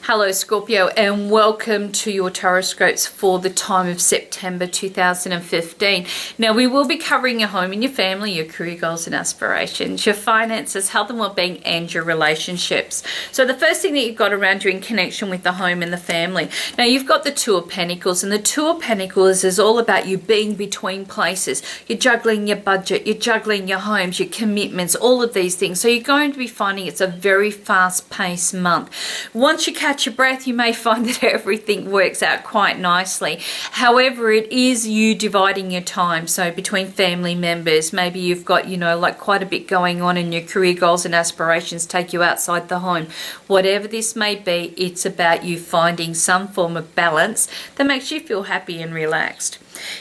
Hello Scorpio, and welcome to your Tarotscopes for the time of September 2015. Now we will be covering your home and your family, your career goals and aspirations, your finances, health and well-being, and your relationships. So the first thing that you've got around you in connection with the home and the family. Now you've got the Two of Pentacles, and the Two of Pentacles is all about you being between places. You're juggling your budget, you're juggling your homes, your commitments, all of these things. So you're going to be finding it's a very fast-paced month. Once you catch your breath, you may find that everything works out quite nicely. However, it is you dividing your time. So between family members, maybe you've got, like quite a bit going on in your career goals and aspirations take you outside the home. Whatever this may be, it's about you finding some form of balance that makes you feel happy and relaxed.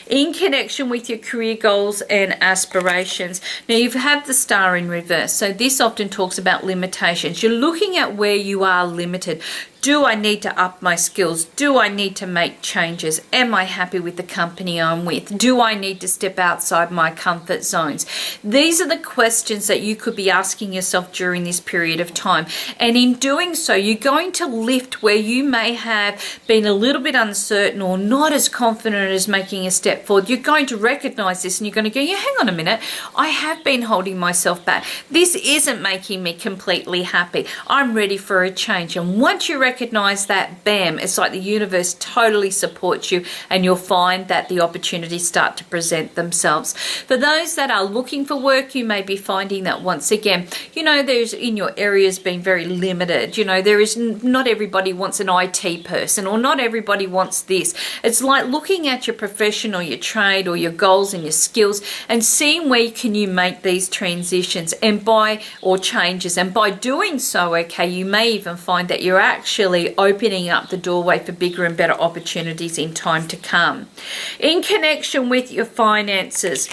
In connection with your career goals and aspirations, now you have the Star in reverse. So this often talks about limitations. You're looking at where you are limited. Do I need to up my skills? Do I need to make changes? Am I happy with the company I'm with? Do I need to step outside my comfort zones? These are the questions that you could be asking yourself during this period of time. And in doing so, you're going to lift where you may have been a little bit uncertain or not as confident as making a step forward. You're going to recognize this and you're going to go, yeah, hang on a minute. I have been holding myself back. This isn't making me completely happy. I'm ready for a change. And once you recognize that, bam, it's like the universe totally supports you, and you'll find that the opportunities start to present themselves. For those that are looking for work, you may be finding that once again, there's in your areas being very limited. There is not everybody wants an IT person, or not everybody wants this. It's like looking at your profession or your trade or your goals and your skills and seeing where can you make these transitions or changes. And by doing so, you may even find that you're actually opening up the doorway for bigger and better opportunities in time to come. In connection with your finances,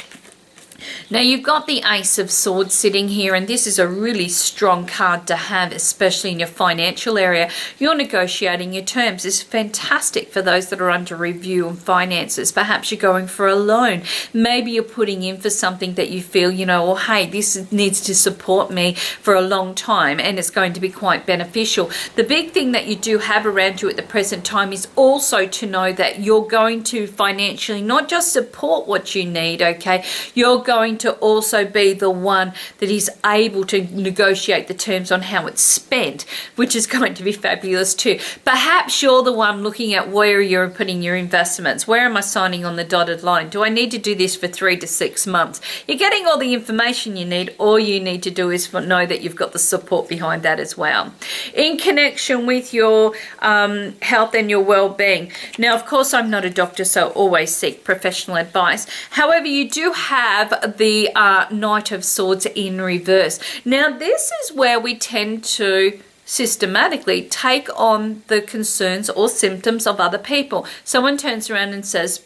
now you've got the Ace of Swords sitting here, and this is a really strong card to have, especially in your financial area. You're negotiating your terms. It's fantastic for those that are under review on finances. Perhaps you're going for a loan. Maybe you're putting in for something that you feel, hey, this needs to support me for a long time, and it's going to be quite beneficial. The big thing that you do have around you at the present time is also to know that you're going to financially not just support what you need, you're going to also be the one that is able to negotiate the terms on how it's spent, which is going to be fabulous too. Perhaps you're the one looking at where you're putting your investments. Where am I signing on the dotted line? Do I need to do this for 3 to 6 months? You're getting all the information you need. All you need to do is know that you've got the support behind that as well. In connection with your health and your well-being. Now, of course, I'm not a doctor, so always seek professional advice. However, you do have the Knight of Swords in reverse. Now, this is where we tend to systematically take on the concerns or symptoms of other people. Someone turns around and says,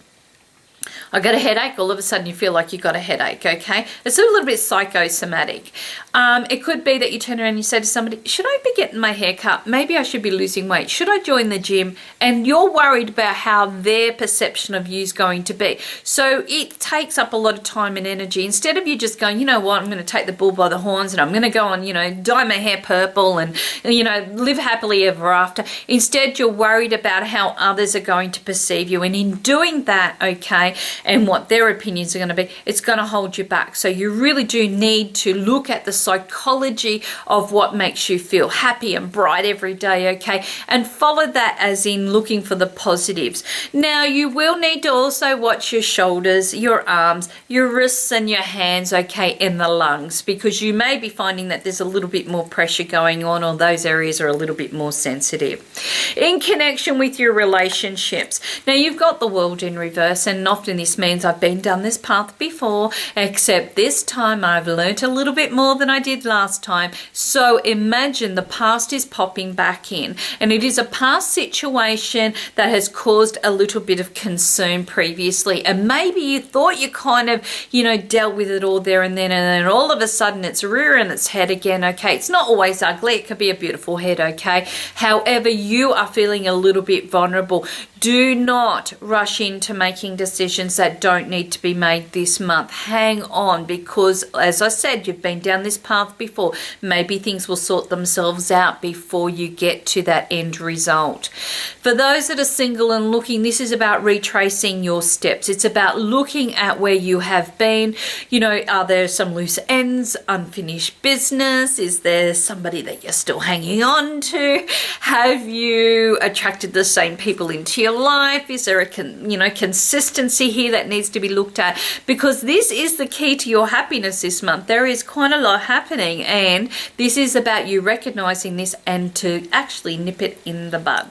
I got a headache. All of a sudden you feel like you got a headache, It's a little bit psychosomatic. It could be that you turn around and you say to somebody, should I be getting my hair cut? Maybe I should be losing weight. Should I join the gym? And you're worried about how their perception of you is going to be. So it takes up a lot of time and energy. Instead of you just going, you know what, I'm going to take the bull by the horns and I'm going to go and, dye my hair purple and, live happily ever after. Instead, you're worried about how others are going to perceive you. And in doing that, and what their opinions are going to be, it's going to hold you back. So you really do need to look at the psychology of what makes you feel happy and bright every day, and follow that as in looking for the positives. Now, you will need to also watch your shoulders, your arms, your wrists and your hands, and the lungs, because you may be finding that there's a little bit more pressure going on, or those areas are a little bit more sensitive. In connection with your relationships, now you've got the World in reverse, and often this means I've been down this path before, except this time I've learnt a little bit more than I did last time. So imagine the past is popping back in, and it is a past situation that has caused a little bit of concern previously, and maybe you thought you kind of, dealt with it all there and then all of a sudden it's rearing its head again, It's not always ugly. It could be a beautiful head, However, you are feeling a little bit vulnerable. Do not rush into making decisions that don't need to be made this month. Hang on, because as I said, you've been down this path before. Maybe things will sort themselves out before you get to that end result. For those that are single and looking, this is about retracing your steps. It's about looking at where you have been. You know, are there some loose ends, unfinished business? Is there somebody that you're still hanging on to? Have you attracted the same people into your life? Is there a consistency here that needs to be looked at? Because this is the key to your happiness this month. There is quite a lot happening, and this is about you recognizing this and to actually nip it in the bud.